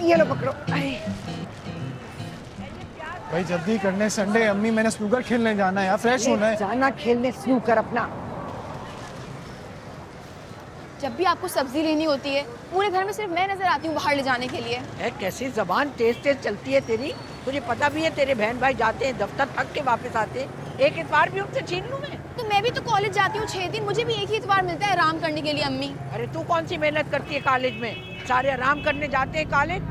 ये लो पकड़ो। भाई जल्दी करने, संडे अम्मी मैंने स्नूकर खेलने जाना है यार, फ्रेश होना है। जाना खेलने स्नूकर अपना। जब भी आपको सब्जी लेनी होती है पूरे घर में सिर्फ मैं नजर आती हूँ बाहर ले जाने के लिए। कैसी जबान तेज तेज चलती है तेरी। तुझे पता भी है तेरे बहन भाई जाते हैं दफ्तर थक के वापस आते हैं, एक इतवार भी उनसे छीन लूं मैं? तो मैं भी तो कॉलेज जाती हूँ 6 दिन, मुझे भी एक ही इतवार मिलता है आराम करने के लिए अम्मी। अरे तू कौन सी मेहनत करती है कॉलेज में? सारे आराम करने जाते हैं कॉलेज,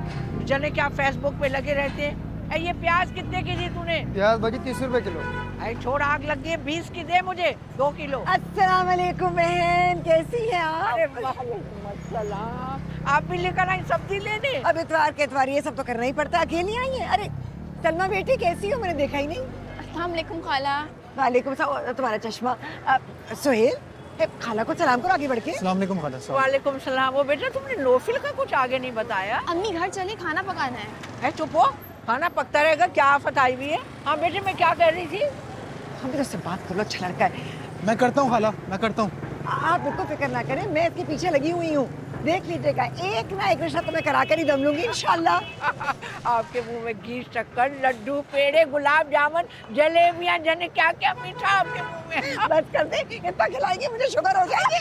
जने क्या फेसबुक पे लगे रहते हैं। ये प्याज कितने की दी तूने? प्याज भाजी 30 रुपए किलो। अरे छोड़, आग लग गई है, 20 की दे मुझे 2 किलो। अस्सलाम वालेकुम बहन, कैसी हैं आप? अरे वालेकुम अस्सलाम, आप भी लेकर आई सब्जी लेने? अब इतवार के इतवार ये सब तो करना ही पड़ता है, अकेली आई हैं? अरे सलमा बेटी कैसी हो, मैंने देखा ही नहीं। अस्सलाम वालेकुम खाला। वालेकुम सलाम। तुम्हारा चश्मा। सोहेल, खाला को सलाम करो आगे बढ़ के। अस्सलाम वालेकुम खाला साहब। वालेकुम सलाम। वो बेटा तुमने नोफिल का कुछ आगे नहीं बताया? अम्मी घर चले, खाना पकाना है। चुप हो, खाना पकता रहेगा। क्या आफत आई हुई है? हाँ बेटे, मैं क्या कर रही थी? हम भी उससे बात कर लो, अच्छा लड़का है। मैं करता हूँ खाला, मैं करता हूँ। आप बिल्कुल फिक्र ना करें, मैं इसके पीछे लगी हुई हूँ। देख लीजिएगा, एक ना एक रिश्ता तो मैं करा कर ही दम लूंगी इंशाल्लाह। आपके मुंह में घी, शक्कर, लड्डू, पेड़े, गुलाब जामुन, जलेबियां, जाने क्या क्या मीठा आपके मुंह में। बस कर दे, इतना खिलाएंगे मुझे शुगर हो जाएगी।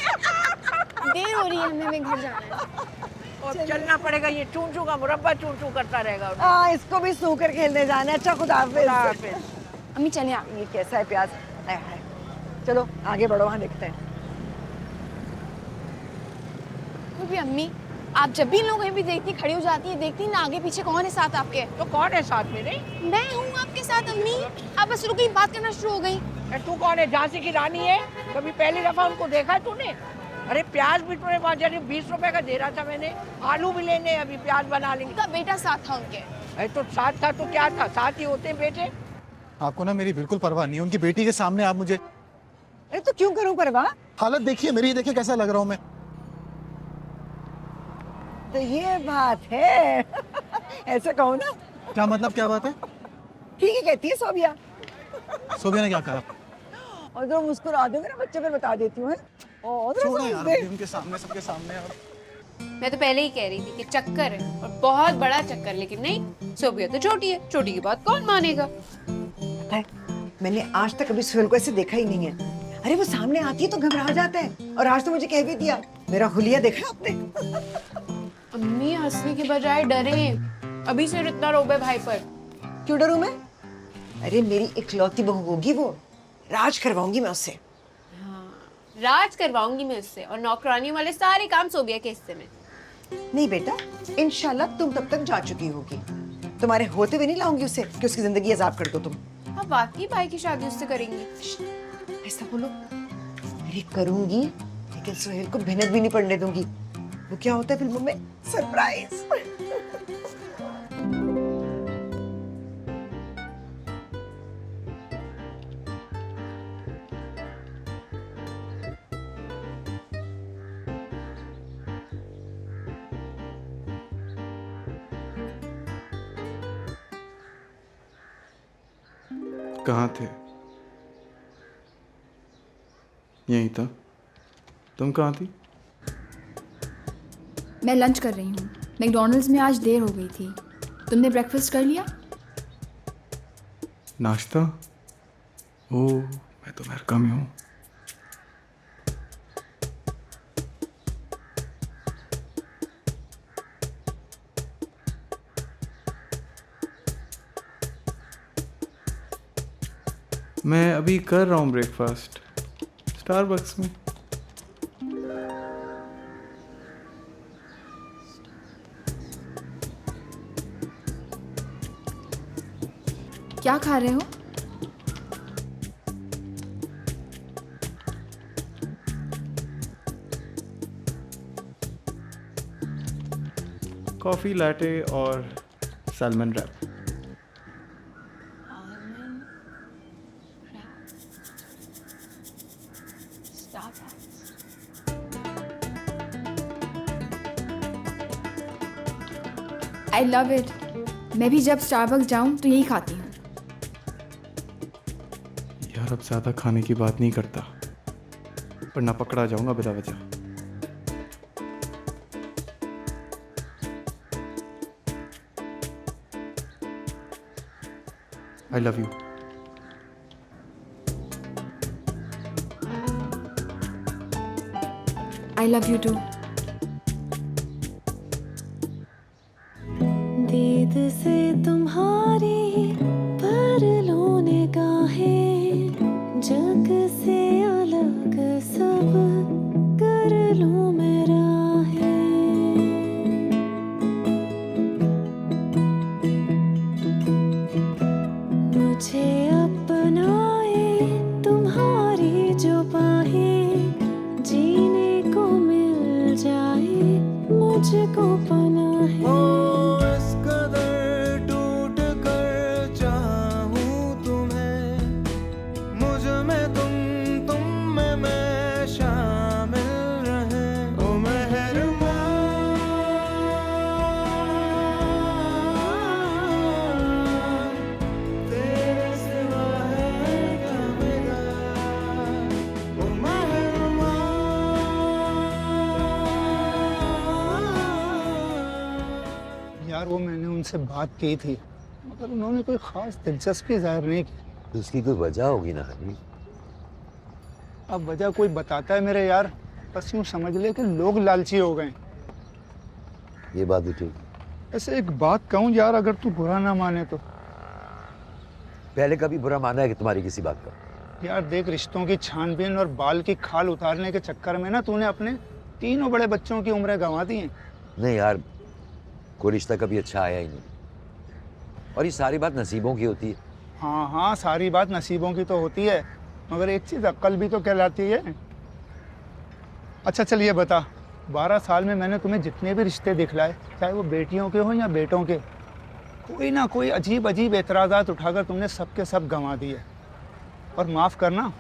देर हो रही है, हमें घर जाना है। और चलना पड़ेगा, ये चूं चूं का मुरब्बा चूं चूं करता रहेगा। हाँ, इसको भी स्नूकर खेलने जाना है। अच्छा, खुदा हाफिज। अम्मी चले आप। ये कैसा है प्याज? हाय हाय। चलो आगे बढ़ो, वहाँ देखते हैं। फिर भी अम्मी, आप जब भी इन लोग कहीं भी देखती खड़ी हो जाती है, देखती ना आगे पीछे कौन है साथ आपके? तो कौन है साथ मेरे? मैं हूँ आपके साथ अम्मी। आप बस रुकी, बात करना शुरू हो गई। तू कौन है? झांसी की रानी है? कभी पहली दफा उनको देखा है तूने? अरे प्याज भी तूने वहाँ जाने 20 रुपए का दे रहा था मैंने, आलू भी लेने, अभी प्याज बना लेंगे। उनका बेटा साथ था उनके। अरे तो साथ था तो क्या था, साथ ही होते हैं बेटे। आपको ना मेरी बिल्कुल परवाह नहीं है, उनकी बेटी के सामने आप मुझे। अरे तो क्यों करूं परवाह? हालत देखिए मेरी, देखिए कैसा लग रहा हूँ मैं। तो ये बात है। ऐसे कहो ना। क्या मतलब, क्या बात है? ठीक है कहती है सोबिया। सोबिया ने क्या कहा? और जो मुस्कुरा दोगे ना बच्चे, फिर बता देती हूँ। छोड़ो यार, उनके सामने, सबके सामने आप। मैं तो पहले ही कह रही थी कि चक्कर है और बहुत बड़ा चक्कर, लेकिन नहीं, सोबिया तो छोटी है, छोटी की बात कौन मानेगा। पता है, मैंने आज तक कभी सोहेल को ऐसे देखा ही नहीं है। अरे वो सामने आती है तो घबरा जाता है, और आज तो मुझे कह भी दिया। मेरा हुलिया देखा आपने? अम्मी हंसने के बजाय डरे, अभी से इतना रोबे भाई पर। क्यों डरूं मैं? अरे मेरी इकलौती बहू होगी वो, राज करवाऊंगी मैं उससे। राज करवाऊंगी मैं उससे, और नौकरानियों वाले सारे काम सोबिया के हिस्से में। नहीं बेटा, इंशाल्लाह तुम तब तक जा चुकी होगी। तुम्हारे होते हुए नहीं लाऊंगी उसे कि उसकी जिंदगी अजाब कर दो तुम। अब वाकई भाई की शादी उससे करेंगी? ऐसा बोलो। अरे करूंगी, लेकिन सोहेल को भिनक भी नहीं पड़ने दूंगी। वो क्या होता है फिल्मों में, सरप्राइज। कहाँ थे? यहीं था। तुम कहाँ थी? मैं लंच कर रही हूँ। मैकडॉनल्ड्स में आज देर हो गई थी। तुमने ब्रेकफास्ट कर लिया? नाश्ता? ओह, मैं तो अमेरिका में हूँ। मैं अभी कर रहा हूँ ब्रेकफास्ट, स्टारबक्स में। क्या खा रहे हो? कॉफ़ी लैटे और salmon wrap. I love it. मैं भी जब स्टारबक्स जाऊँ तो यही खाती हूँ। यार अब ज़्यादा खाने की बात नहीं करता, वरना पकड़ा जाऊंगा बिला वजह। I love you. I love you too. दीद से तुम्हारी पर लो निगाहें, जग से अलग सब कर लूं मैं राहें। मुझे अपनाए तुम्हारी जो बाहें, जीने को मिल जाए मुझको पनाहे। इस कदर टूट कर चाहूं तुम्हें, मुझ में तुम में मैं शामिल रहे। ओ मेहरबान, तेरे सिवा है क्या मेरा। ओ मेहरबान। यार वो मैंने उनसे बात की थी मगर उन्होंने कोई खास दिलचस्पी जाहिर नहीं की। तो उसकी कोई वजह होगी ना हनी। अब वजह कोई बताता है मेरे यार, बस यूँ समझ ले कि लोग लालची हो गए। ये बात भी ठीक। ऐसे एक बात कहूँ यार, अगर तू बुरा ना माने तो। पहले कभी बुरा माना है कि तुम्हारी किसी बात का? यार देख, रिश्तों की छानबीन और बाल की खाल उतारने के चक्कर में ना तूने अपने तीनों बड़े बच्चों की उम्रें गंवा दी हैं। नहीं यार, कोई रिश्ता कभी अच्छा आया ही नहीं, और ये सारी बात नसीबों की होती है। हाँ हाँ, सारी बात नसीबों की तो होती है, मगर एक चीज़ अक्ल भी तो कहलाती है। अच्छा चल ये बता, 12 साल में मैंने तुम्हें जितने भी रिश्ते दिखलाए, चाहे वो बेटियों के हों या बेटों के, कोई ना कोई अजीब अजीब एतराज़ात उठाकर तुमने सब के सब गंवा दिए। और माफ़ करना,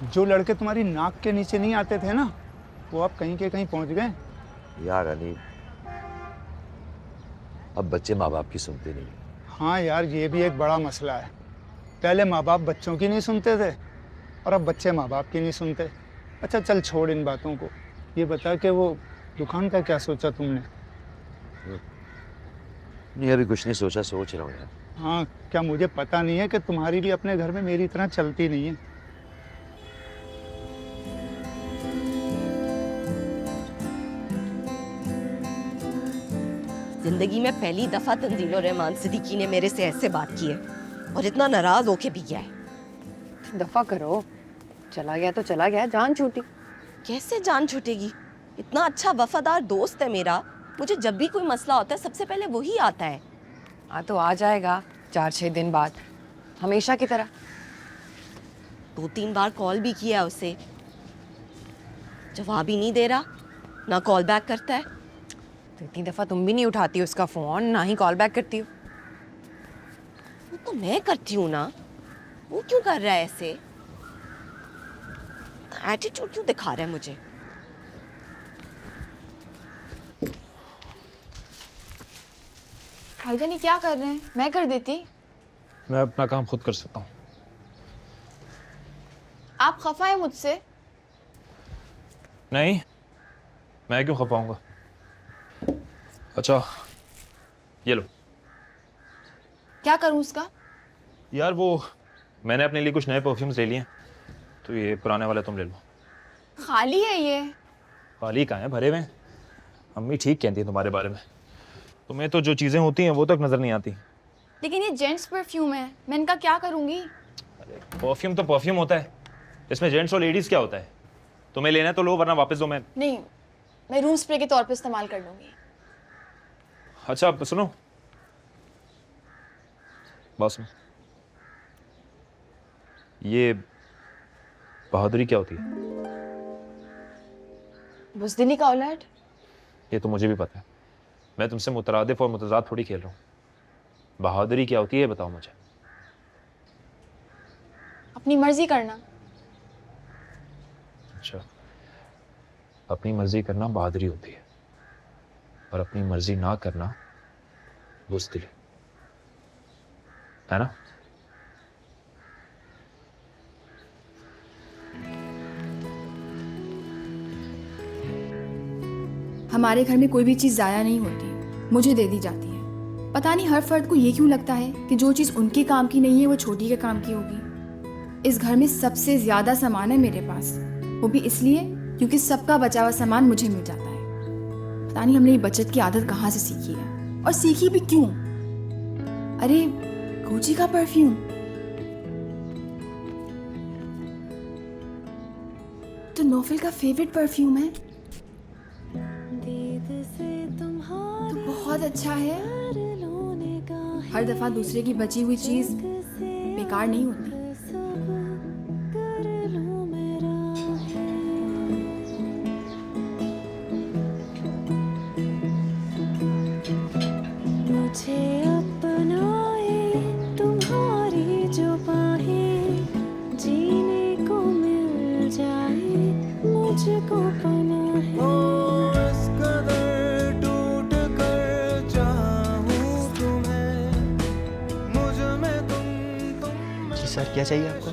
जो लड़के तुम्हारी नाक के नीचे नहीं आते थे ना, वो अब कहीं के कहीं पहुंच गए। यार हनी, अब बच्चे माँ बाप की सुनते नहीं। हाँ यार, ये भी एक बड़ा मसला है। पहले माँ बाप बच्चों की नहीं सुनते थे और अब बच्चे माँ बाप की नहीं सुनते। अच्छा चल छोड़ इन बातों को, ये बता कि वो दुकान का क्या सोचा तुमने? नहीं अभी कुछ नहीं सोचा, सोच रहा हूँ यार। हाँ, क्या मुझे पता नहीं है कि तुम्हारी भी अपने घर में मेरी तरह चलती नहीं है? जिंदगी में पहली दफा तंजील और रहमान सिद्दीकी ने मेरे से ऐसे बात की है और इतना नाराज होके भी किया है। दफा करो, चला गया तो चला गया, जान छूटी। कैसे जान छूटेगी? इतना अच्छा वफादार दोस्त है मेरा, मुझे जब भी कोई मसला होता है सबसे पहले वही आता है। हाँ तो आ जाएगा 4-6 दिन बाद, हमेशा की तरह। 2-3 बार कॉल भी किया उसे, जवाब ही नहीं दे रहा, ना कॉल बैक करता है। तो इतनी दफा तुम भी नहीं उठाती उसका फोन, ना ही कॉल बैक करती हो। वो तो मैं करती हूँ ना, वो क्यों कर रहा है ऐसे? एटीट्यूड क्यों दिखा रहा है मुझे? भाईजान ये क्या कर रहे हैं? मैं कर देती। मैं अपना काम खुद कर सकता हूँ। आप खफा है मुझसे? नहीं, मैं क्यों खपाऊंगा। अच्छा ये लो। क्या करूं उसका? यार वो मैंने अपने लिए कुछ नए परफ्यूम्स ले लिए, तो ये पुराने वाले तुम ले लो। खाली है ये? खाली कहाँ है, भरे हुए हैं। अम्मी ठीक कहती है तुम्हारे बारे में, तुम्हें तो जो चीज़ें होती हैं वो तक नज़र नहीं आती। लेकिन ये जेंट्स परफ्यूम है, मैं इनका क्या करूंगी? अरे परफ्यूम तो परफ्यूम होता है, इसमें जेंट्स और लेडीज़ क्या होता है। तुम्हें लेना है तो लो, वरना वापस दो। मैं नहीं, मैं रूम स्प्रे के तौर पे इस्तेमाल कर लूंगी। अच्छा सुनो, बात सुनो, ये बहादुरी क्या होती है? बुज़दिली का औलाद। ये तो मुझे भी पता है, मैं तुमसे मुतरादिफ और मुतजाद थोड़ी खेल रहा हूँ। बहादुरी क्या होती है बताओ मुझे। अपनी मर्जी करना। अच्छा, अपनी मर्जी करना बहादुरी होती है, और अपनी मर्जी ना करना बुज़दिली है ना? हमारे घर में कोई भी चीज़ ज़ाया नहीं होती, मुझे दे दी जाती है। पता नहीं हर फर्द को ये क्यों लगता है कि जो चीज़ उनके काम की नहीं है वो छोटी के काम की होगी। इस घर में सबसे ज़्यादा सामान है मेरे पास, वो भी इसलिए क्योंकि सबका बचा हुआ सामान मुझे मिल जाता है। पता नहीं हमने ये बचत की आदत कहाँ से सीखी है, और सीखी भी क्यों। अरे गुची का परफ्यूम तो नौफल का फेवरेट परफ्यूम है, तो बहुत अच्छा है। हर दफा दूसरे की बची हुई चीज बेकार नहीं होती। मुझे अपनाए तुम्हारी जो बाहें, जीने को मिल जाए मुझको पनाह है। इस कदर टूट कर चाहूं तुम्हें, मुझ में तुम जी सर, क्या चाहिए आपको?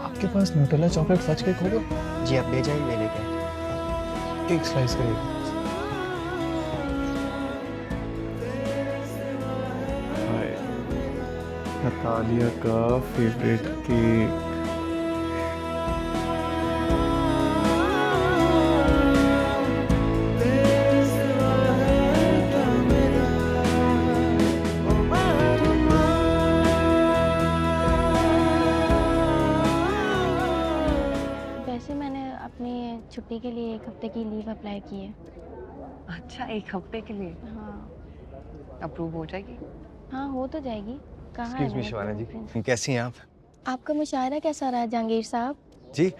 आपके पास न्यूटेला चॉकलेट फज केक होगा? जी आप ले जाइए, मैं लेके आया। एक स्लाइस करिए। नतालिया का फेवरेट केक। वैसे मैंने अपनी छुट्टी के लिए 1 हफ्ते की लीव अप्लाई की है। अच्छा, 1 हफ्ते के लिए? हाँ। अप्रूव हो जाएगी? हाँ, हो तो जाएगी। कहाँ है एक्सक्यूज मी शिवाना जी, कैसी हैं आप? आपका मुशायरा कैसा रहा जहांगीर साहब? जी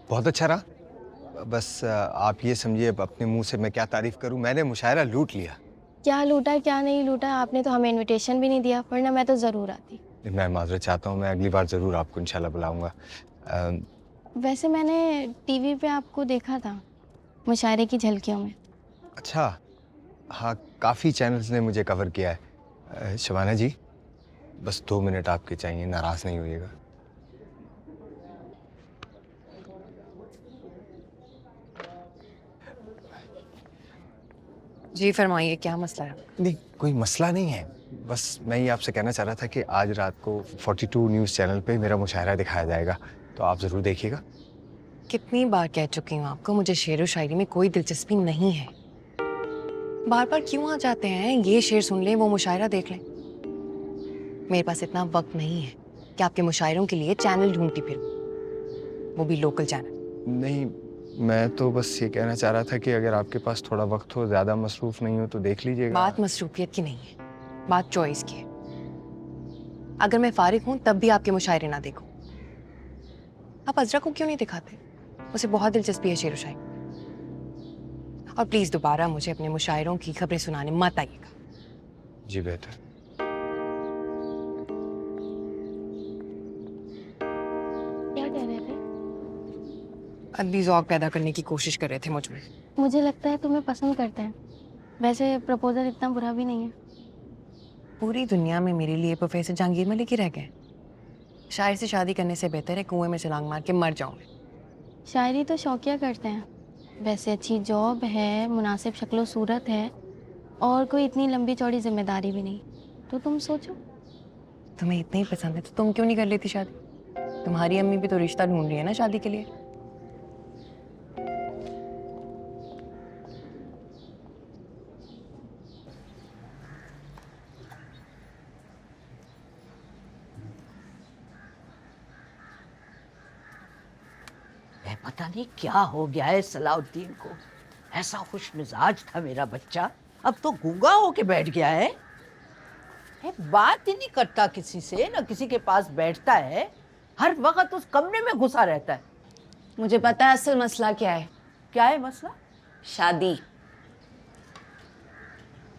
बहुत अच्छा रहा। बस आप ये समझिए, अपने मुंह से मैं क्या तारीफ करूं, मैंने मुशायरा लूट लिया। क्या लूटा क्या नहीं लूटा, आपने तो हमें इनविटेशन भी नहीं दिया, वरना मैं तो ज़रूर आती। मैं माजरत चाहता हूं, मैं अगली बार ज़रूर आपको इंशाल्लाह बुलाऊंगा। वैसे मैंने टीवी पे आपको देखा था मुशायरे की झलकियों में। अच्छा, हाँ काफ़ी चैनल्स ने मुझे कवर किया है। शिवाना जी बस 2 मिनट आपके चाहिए, नाराज़ नहीं होइएगा। जी फरमाइए, क्या मसला है? नहीं कोई मसला नहीं है, बस मैं ये आपसे कहना चाह रहा था कि आज रात को 42 न्यूज़ चैनल पे मेरा मुशायरा दिखाया जाएगा, तो आप ज़रूर देखिएगा। कितनी बार कह चुकी हूँ आपको, मुझे शेर व शायरी में कोई दिलचस्पी नहीं है। बार बार क्यों आ जाते हैं? ये शेर सुन लें, वो मुशायरा देख लें। मेरे पास इतना वक्त नहीं है कि आपके मुशायरों के लिए चैनल ढूंढती फिरूं, वो भी लोकल चैनल। नहीं, मैं तो बस ये कहना चाह रहा था कि अगर आपके पास थोड़ा वक्त हो, ज़्यादा मसरूफ़ नहीं हो तो देख लीजिएगा। बात मसरूफियत की नहीं है, बात चॉइस की है। अगर मैं फारिग हूं तब भी आपके मुशायरे ना देखूं। आप अजरा को क्यों नहीं दिखाते? उसे बहुत दिलचस्पी है शेर व शायरी। और प्लीज दोबारा मुझे अपने मुशायरों की खबरें सुनाने मत आइएगा। जी बेहतर। क्या कह रहे थे? अदबी ज़ौक़ पैदा करने की कोशिश कर रहे थे मुझ में। मुझे लगता है तुम्हें पसंद करते हैं। वैसे प्रपोजल इतना बुरा भी नहीं है। पूरी दुनिया में मेरे लिए प्रोफेसर जहांगीर मलिक ही रह गए। शायर से शादी करने से बेहतर है कुएं में छलांग मार के मर जाऊं। शायरी तो शौकिया करते हैं। वैसे अच्छी जॉब है, मुनासिब शक्लो सूरत है, और कोई इतनी लंबी चौड़ी जिम्मेदारी भी नहीं। तो तुम सोचो। तुम्हें इतनी ही पसंद है तो तुम क्यों नहीं कर लेती शादी? तुम्हारी अम्मी भी तो रिश्ता ढूंढ रही है ना शादी के लिए। पता नहीं क्या हो गया है सलाउद्दीन को। ऐसा खुश मिजाज था मेरा बच्चा, अब तो गूंगा होके बैठ गया है। बात ही नहीं करता किसी से, ना किसी के पास बैठता है, हर वक्त उस कमरे में घुसा रहता है। मुझे पता है असल मसला क्या है। क्या है मसला? शादी।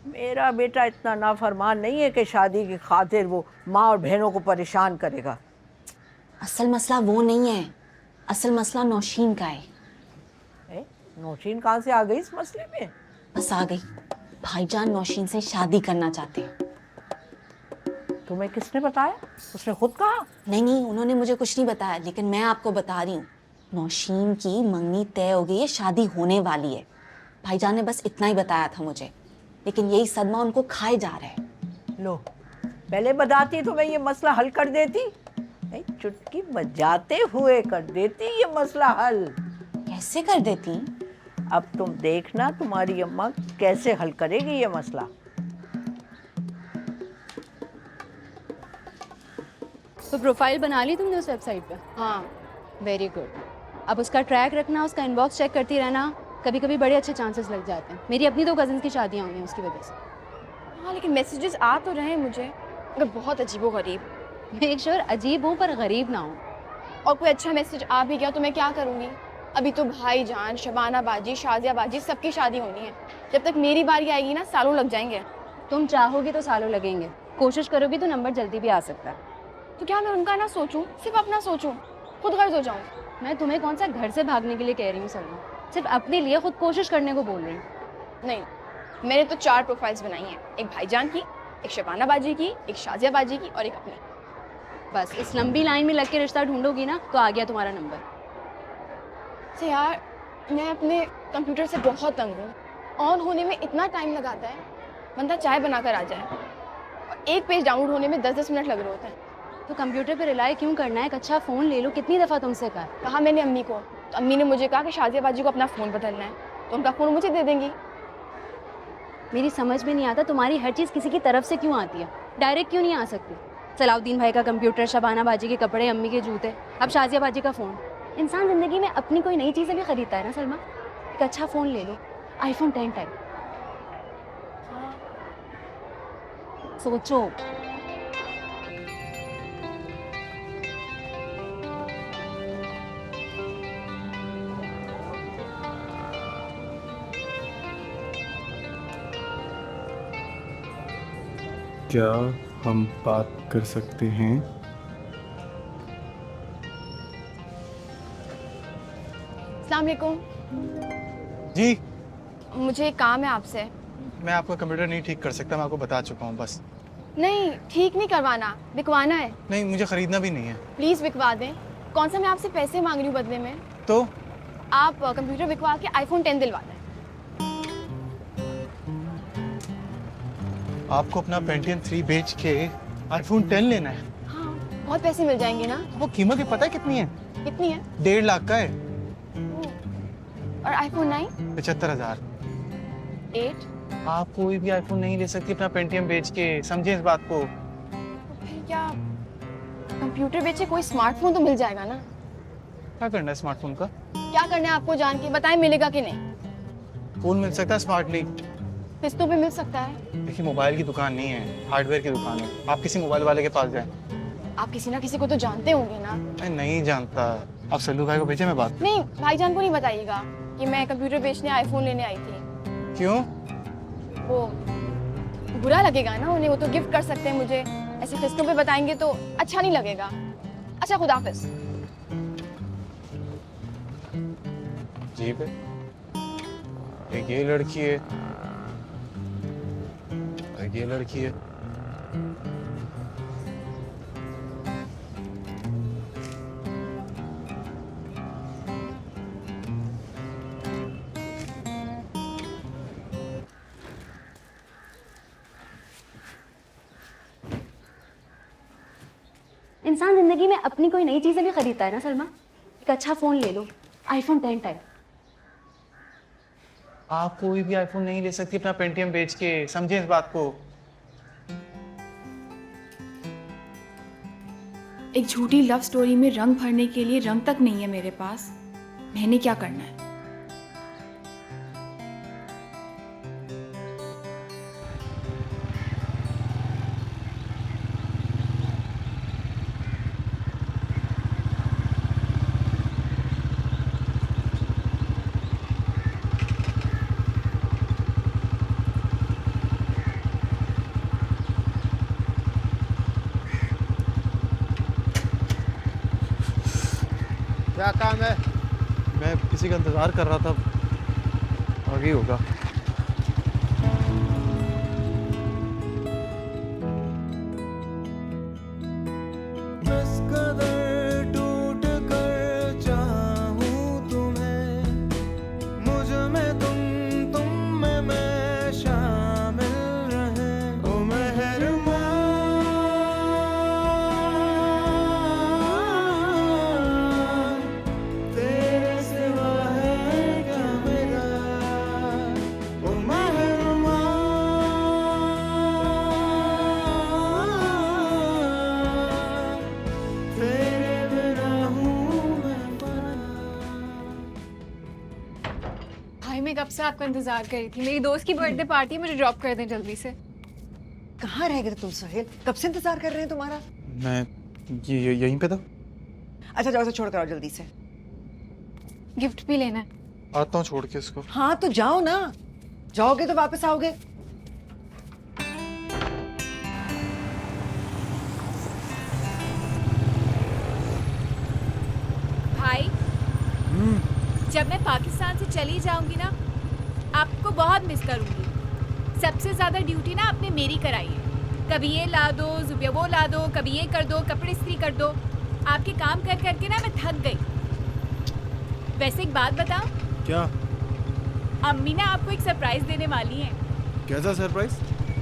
मेरा बेटा इतना नाफरमान नहीं है कि शादी की खातिर वो माँ और बहनों को परेशान करेगा। असल मसला वो नहीं है, असल मसला नौशीन का है। नौशीन कहाँ से आ गई इस मसले में? बस आ गई। भाईजान नौशीन से शादी करना चाहते हैं। तुम्हें किसने बताया? उसने खुद कहा? नहीं नहीं, उन्होंने मुझे कुछ नहीं बताया, लेकिन मैं आपको बता रही हूँ। नौशीन की मंगनी तय हो गई है, शादी होने वाली है। भाईजान ने बस इतना ही बताया था मुझे, लेकिन यही सदमा उनको खाए जा रहा है। लो, पहले बताती तो मैं ये मसला हल कर देती। नहीं, चुटकी बजाते हुए कर देती ये मसला हल। कैसे कर देती? अब तुम देखना तुम्हारी अम्मा कैसे हल करेगी ये मसला। तो प्रोफाइल बना ली तुमने उस वेबसाइट पे? हाँ, वेरी गुड। अब उसका ट्रैक रखना, उसका इनबॉक्स चेक करती रहना। कभी कभी बड़े अच्छे चांसेस लग जाते हैं। मेरी अपनी 2 कज़न्स की शादियाँ हुई हैं उसकी वजह से। हाँ, लेकिन मैसेजेस आ तो रहे हैं मुझे, मगर बहुत अजीब व गरीब। मेक श्योर अजीब हूँ पर गरीब ना हूँ। और कोई अच्छा मैसेज आ भी गया तो मैं क्या करूँगी? अभी तो भाईजान, शबाना बाजी, शाजिया बाजी सबकी शादी होनी है। जब तक मेरी बारी आएगी ना, सालों लग जाएंगे। तुम चाहोगी तो सालों लगेंगे, कोशिश करोगी तो नंबर जल्दी भी आ सकता है। तो क्या मैं उनका ना सोचूं, सिर्फ अपना सोचूं, खुद गर्ज हो जाऊं? मैं तुम्हें कौन सा घर से भागने के लिए कह रही हूँ सलमा, सिर्फ अपने लिए खुद कोशिश करने को बोल रही हूँ। नहीं, मैंने तो 4 प्रोफाइल्स बनाई हैं, एक भाईजान की, एक शबाना बाजी की, एक शाजिया बाजी की और एक अपनी। बस इस लंबी लाइन में लग के रिश्ता ढूंढोगी ना तो आ गया तुम्हारा नंबर। से यार, मैं अपने कंप्यूटर से बहुत तंग हूँ। ऑन होने में इतना टाइम लगाता है, बंदा चाय बनाकर आ जाए और एक पेज डाउनलोड होने में 10-10 मिनट लग रहे होते हैं। तो कंप्यूटर पे रिलाई क्यों करना है? एक अच्छा फ़ोन ले लो। कितनी दफ़ा तुमसे कहा मैंने अम्मी को, तो अम्मी ने मुझे कहा कि शाजिया बाजी को अपना फ़ोन बदलना है, तो उनका फ़ोन मुझे दे देंगी। मेरी समझ में नहीं आता तुम्हारी हर चीज़ किसी की तरफ से क्यों आती है, डायरेक्ट क्यों नहीं आ सकती? सलाउद्दीन भाई का कंप्यूटर, शबाना बाजी के कपड़े, अम्मी के जूते, अब शाजिया बाजी का फ़ोन। इंसान ज़िंदगी में अपनी कोई नई चीज़ें भी खरीदता है ना सलमा। एक अच्छा फ़ोन ले लो, iPhone 10 टाइप। सोचो। क्या हम बात कर सकते हैं? अस्सलाम वालेकुम। जी, मुझे एक काम है आपसे। मैं आपका कंप्यूटर नहीं ठीक कर सकता, मैं आपको बता चुका हूँ बस। नहीं, ठीक नहीं करवाना, बिकवाना है। नहीं, मुझे ख़रीदना भी नहीं है। प्लीज़ बिकवा दें। कौन सा मैं आपसे पैसे मांग रही हूँ बदले में? तो आप कंप्यूटर बिकवा के iPhone 10 दिलवा दें। आपको अपना Pentium 3 बेच के iPhone 10 लेना है? हाँ, बहुत पैसे मिल जाएंगे ना? वो कीमत ही पता है कितनी है? कितनी है? 1.5 लाख का है। और iPhone 9? 75,000। 8? आप कोई भी iPhone नहीं ले सकती अपना Pentium बेच के, समझे इस बात को। तो फिर क्या कंप्यूटर बेचे कोई स्मार्टफोन तो मिल जाएगा ना? क्या करना है स्मार्टफोन का? क्या करना है आपको जान के बताएं, मिलेगा कि नहीं? फोन मिल सकता है स्मार्टली। किस्तों पे मिल सकता है। देखिए, मोबाइल की दुकान नहीं है, हार्डवेयर की दुकान है। आप किसी मोबाइल वाले के पास जाएं। आप किसी ना किसी को तो जानते होंगे ना? मैं नहीं जानता। आप सल्लू भाई को भेजे, मैं बात। नहीं, भाईजान को नहीं बताइएगा कि मैं कंप्यूटर बेचने iPhone लेने आई थी। क्यों? वो बुरा लगेगा ना उन्हें, वो तो गिफ्ट कर सकते हैं मुझे। ऐसे किस्तों पे बताएंगे तो अच्छा नहीं लगेगा। अच्छा, खुदाफिज। अजीब है, एक ये लड़की है, एक ये लड़की है। इंसान ज़िंदगी में अपनी कोई नई चीज़ें भी खरीदता है ना सलमा। एक अच्छा फ़ोन ले लो, iPhone 10 टाइप। आप कोई भी iPhone नहीं ले सकती अपना Pentium बेच के, समझे इस बात को। एक झूठी लव स्टोरी में रंग भरने के लिए रंग तक नहीं है मेरे पास। मैंने क्या करना है? क्या काम है? मैं किसी का इंतजार कर रहा था, आगे होगा। तुम में मैं शामिल रहे, ओ मेहरबान। आपका इंतजार कर रही थी। मेरी दोस्त की बर्थडे पार्टी है, मुझे ड्रॉप कर दें जल्दी से। कहाँ रह गए तुम सोहेल? कब से इंतजार कर रहे हैं तुम्हारा। मैं यहीं पे था। अच्छा जाओ, इसे छोड़ कर आओ जल्दी से। गिफ्ट भी लेना है। आता हूँ छोड़ के इसको। हाँ तो जाओ ना, जाओगे तो वापस आओगे। भाई जब मैं पाकिस्तान से चली जाऊंगी ना, आपको बहुत मिस करूंगी। सबसे ज्यादा ड्यूटी ना आपने मेरी कराई है। कभी ये ला दो, जुबिया वो ला दो, कभी ये कर दो, कपड़े इस्त्री कर दो। आपके काम कर करके ना मैं थक गई। वैसे एक बात बताओ, क्या? अम्मी ना आपको एक सरप्राइज देने वाली हैं। कैसा सरप्राइज?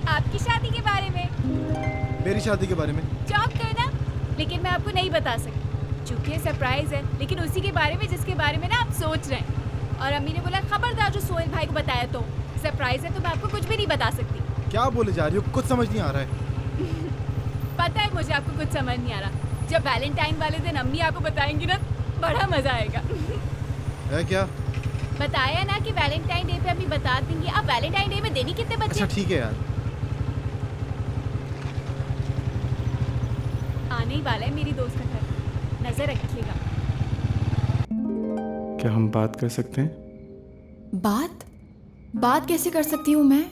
आपकी शादी के बारे में। मेरी शादी के बारे में? चौंक गए ना? लेकिन मैं आपको नहीं बता सकती क्योंकि ये सरप्राइज है, लेकिन उसी के बारे में जिसके बारे में ना आप सोच रहे हैं। और अम्मी ने बोला खबरदार जो सोहेल भाई को बताया तो सरप्राइज है, तो मैं आपको कुछ भी नहीं बता सकती। क्या बोले जा रही हो? कुछ समझ नहीं आ रहा है। पता है मुझे आपको कुछ समझ नहीं आ रहा। जब वैलेंटाइन वाले दिन अम्मी आपको बताएंगी ना, बड़ा मजा आएगा। है क्या? बताया ना कि वैलेंटाइन डे पे अम्मी बता देंगी। अब वैलेंटाइन डे में देनी कितने बच्चे? अच्छा ठीक है यार। आने ही वाला है मेरी दोस्त का घर, नजर रखिएगा। क्या हम बात कर सकते हैं? बात कैसे कर सकती हूँ मैं?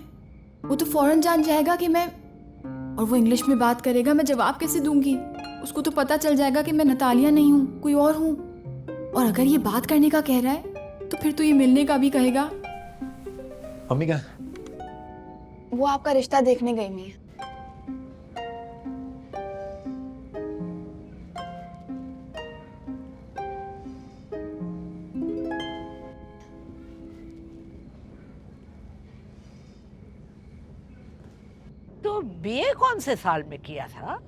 वो तो फौरन जान जाएगा कि मैं, और वो इंग्लिश में बात करेगा, मैं जवाब कैसे दूंगी? उसको तो पता चल जाएगा कि मैं नतालिया नहीं हूँ, कोई और हूँ। और अगर ये बात करने का कह रहा है तो फिर तो ये मिलने का भी कहेगा। मम्मी क्या? वो आपका रिश्ता देखने गई मैं। तो बीए कौन से साल में किया था?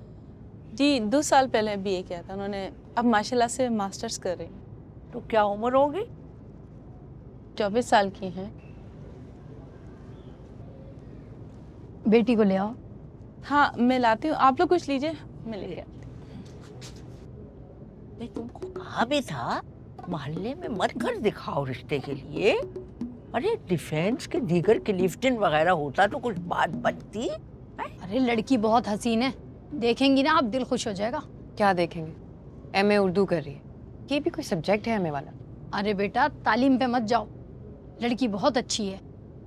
जी 2 साल पहले बीए किया था उन्होंने। अब माशाल्लाह से मास्टर्स कर रही हैं। तो क्या उम्र होगी? 24 साल की हैं। बेटी को ले आओ। हाँ मैं लाती हूँ, आप लोग कुछ लीजिए, मैं ले आती मैं तुमको कहा भी था मोहल्ले में मत घर दिखाओ रिश्ते के लिए। अरे डिफेंस के दीगर के लिफ्टिन वगैरह होता तो कुछ बात बनती। अरे लड़की बहुत हसीन है, देखेंगी ना आप दिल खुश हो जाएगा। क्या देखेंगे? एमए उर्दू कर रही है, ये भी कोई सब्जेक्ट है एमए वाला? अरे बेटा तालीम पे मत जाओ, लड़की बहुत अच्छी है।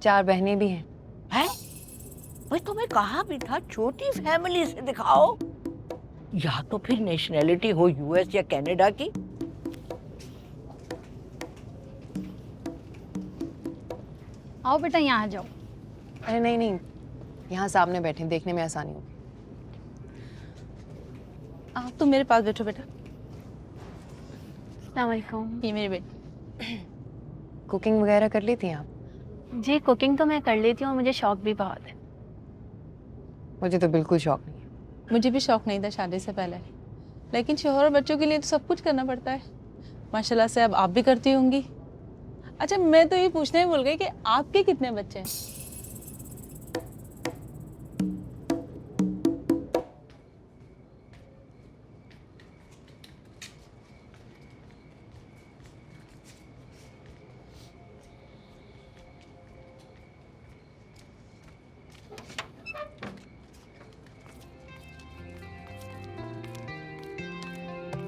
4 बहनें भी हैं। हैं? मैं तुम्हें कहा भी था छोटी फैमिली से दिखाओ, या तो फिर नेशनैलिटी हो यूएस या कनाडा की। आओ बेटा यहाँ आ जाओ। अरे नहीं नहीं, यहाँ सामने बैठे, देखने में आसानी होगी। आप तो मेरे पास बैठो बेटा। अस्सलाम वालेकुम। ये मेरी बेटी। कुकिंग वगैरह कर लेती हैं आप? जी कुकिंग तो मैं कर लेती हूँ, मुझे शौक भी बहुत है। मुझे तो बिल्कुल शौक नहीं है। मुझे भी शौक नहीं था शादी से पहले, लेकिन शोहर और बच्चों के लिए तो सब कुछ करना पड़ता है। माशाल्लाह से अब आप भी करती होंगी। अच्छा मैं तो ये पूछने ही भूल गई कि आपके कितने बच्चे हैं?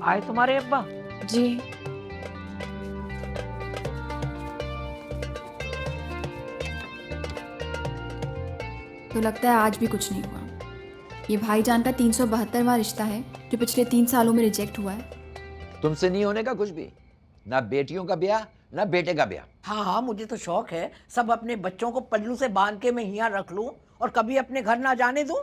आए तुम्हारे अब्बा? जी तो लगता है आज भी कुछ नहीं हुआ। ये भाईजान का 372वां रिश्ता है जो पिछले 3 सालों में रिजेक्ट हुआ है। तुमसे नहीं होने का कुछ भी, ना बेटियों का ब्याह ना बेटे का ब्याह। हाँ हाँ मुझे तो शौक है, सब अपने बच्चों को पल्लू से बांध के मैं यहाँ रख लूं और कभी अपने घर ना जाने दूं।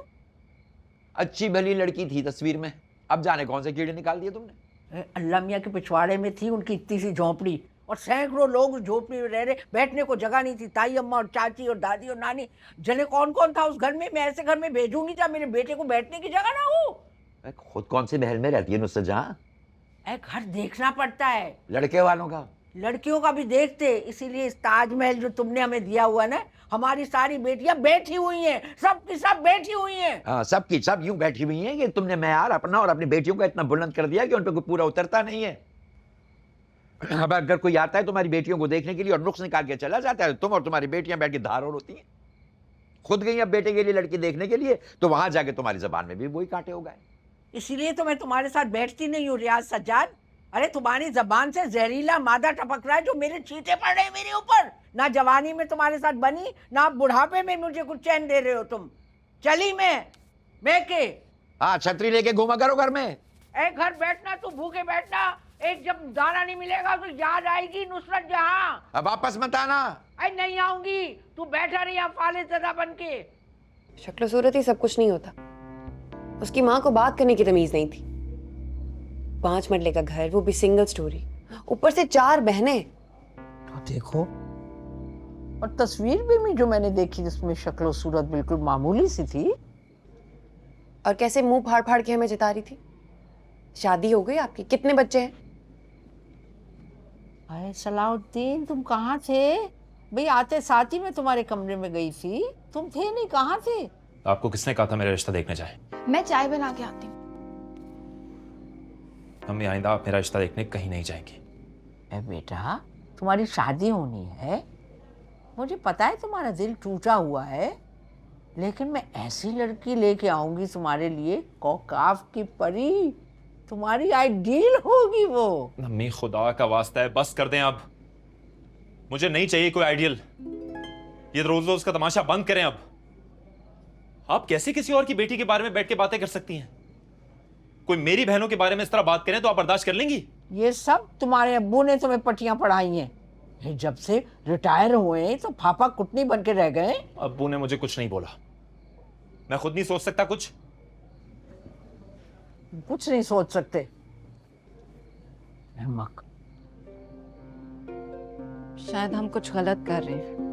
अच्छी भली लड़की थी तस्वीर में, अब जाने कौन से कीड़े निकाल दिए तुमने। अल्लाह मियाँ के पिछवाड़े में थी उनकी इतनी सी झोंपड़ी और सैकड़ों लोग उस झोपड़ी में रह रहे, बैठने को जगह नहीं थी। ताई अम्मा और चाची और दादी और नानी, जने कौन कौन था उस घर में। मैं ऐसे घर में भेजूंगी जहाँ मेरे बेटे को बैठने की जगह ना हो। खुद कौन से महल में रहती है नुसरत जहां? घर देखना पड़ता है, लड़के वालों का, लड़कियों का भी देखते। इसीलिए इस ताजमहल जो तुमने हमें दिया हुआ ना, हमारी सारी बेटियां बैठी हुई हैं, सब की सब बैठी हुई हैं। हाँ सब की सब यूं बैठी हुई हैं कि तुमने मैयार अपना और अपनी बेटियों का इतना बुलंद कर दिया कि उन पर कोई पूरा उतरता नहीं है। अब अगर कोई आता है तुम्हारी बेटियों को देखने के लिए और नुक्स निकाल के चला जाता है, तुम और तुम्हारी बेटियां बैठ के धार होती हैं। खुद गई अब बेटे के लिए लड़की देखने के लिए, तो वहां जाके तुम्हारी जबान में भी वही कांटे हो गए। इसीलिए तो मैं तुम्हारे साथ बैठती नहीं हूँ रियाज सज्जाद। अरे तुम्हारी जबान से जहरीला मादा टपक रहा है जो मेरे छींटे पड़ रहे हैं मेरे ऊपर। ना जवानी में तुम्हारे साथ बनी, ना बुढ़ापे में मुझे कुछ चैन दे रहे हो तुम। चली मैं के। हाँ, छतरी लेके घूमा करो घर में। ए घर बैठना, तू भूखे बैठना, एक जब दाना नहीं मिलेगा तो याद आएगी नुसरत जहां। अब वापस मत आना। अरे नहीं आऊंगी, तू बैठा रही फालिज़दा बन के। शक्ल सूरत ही सब कुछ नहीं होता। उसकी माँ को बात करने की तमीज नहीं थी। 5 मरले का घर, वो भी सिंगल स्टोरी, ऊपर से 4 बहनें। तो देखो, और तस्वीर भी जो मैंने देखी जिसमें शक्ल सूरत बिल्कुल मामूली सी थी। और कैसे मुंह फाड़ फाड़ के हमें जता रही थी। शादी हो गई आपकी, कितने बच्चे हैं? अरे सलाउद्दीन, तुम कहाँ थे भाई? आते साथ ही मैं तुम्हारे कमरे में गई थी, तुम थे नहीं, कहाँ थे? आपको किसने कहा था मेरा रिश्ता देखने जाए? मैं चाय बना के आती हूँ। मम्मी, आइंदा आप मेरा रिश्ता देखने कहीं नहीं जाएंगी। ए बेटा, तुम्हारी शादी होनी है, मुझे पता है तुम्हारा दिल टूटा हुआ है, लेकिन मैं ऐसी लड़की लेके आऊंगी तुम्हारे लिए, कौकाफ की परी, तुम्हारी आइडियल होगी वो। मम्मी, खुदा का वास्ता है, बस कर दें अब। मुझे नहीं चाहिए कोई आइडियल। ये रोज रोज का तमाशा बंद करें अब। आप कैसे किसी और की बेटी के बारे में बैठ के बातें कर सकती हैं? कोई मेरी बहनों के बारे में इस तरह बात करें तो आप बर्दाश्त कर लेंगी? ये सब तुम्हारे अब्बू ने तुम्हें पट्टियां पढ़ाई हैं। जब से रिटायर हुए तो फाफा कुटनी बन के रह गए। अब्बू ने मुझे कुछ नहीं बोला। मैं खुद नहीं सोच सकता कुछ नहीं सोच सकते। अहमक। शायद हम कुछ गलत कर रहे हैं।